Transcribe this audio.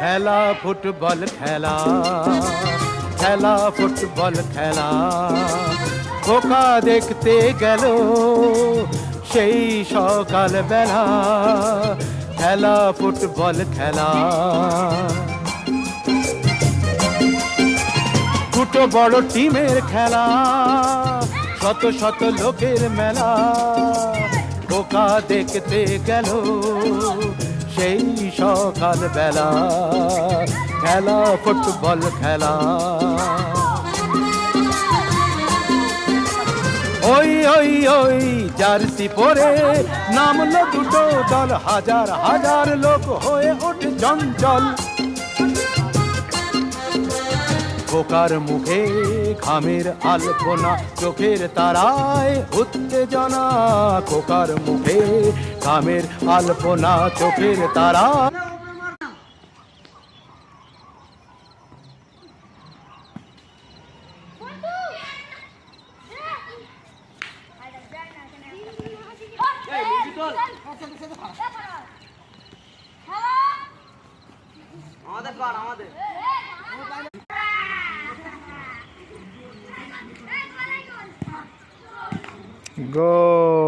খেলা ফুটবল খেলা, খেলা ফুটবল খেলা, খোকা দেখতে গেল সেই সকাল বেলা, খেলা ফুটবল খেলা। দুটো বড় টিমের খেলা, শত শত লোকের মেলা, খোকা দেখতে গেল সেই সকাল বেলা, খেলা ফুটবল খেলা। ওই ওই ওই জার্সি পরে নামলো দুটো দল, হাজার হাজার লোক হয়ে ওঠে চঞ্চল। খোকার মুখে ঘামের আলপনা, চোখের তারায় উত্তেজনা, খোকার মুখে ঘামের আলপনা, চোখের তারা। গোল।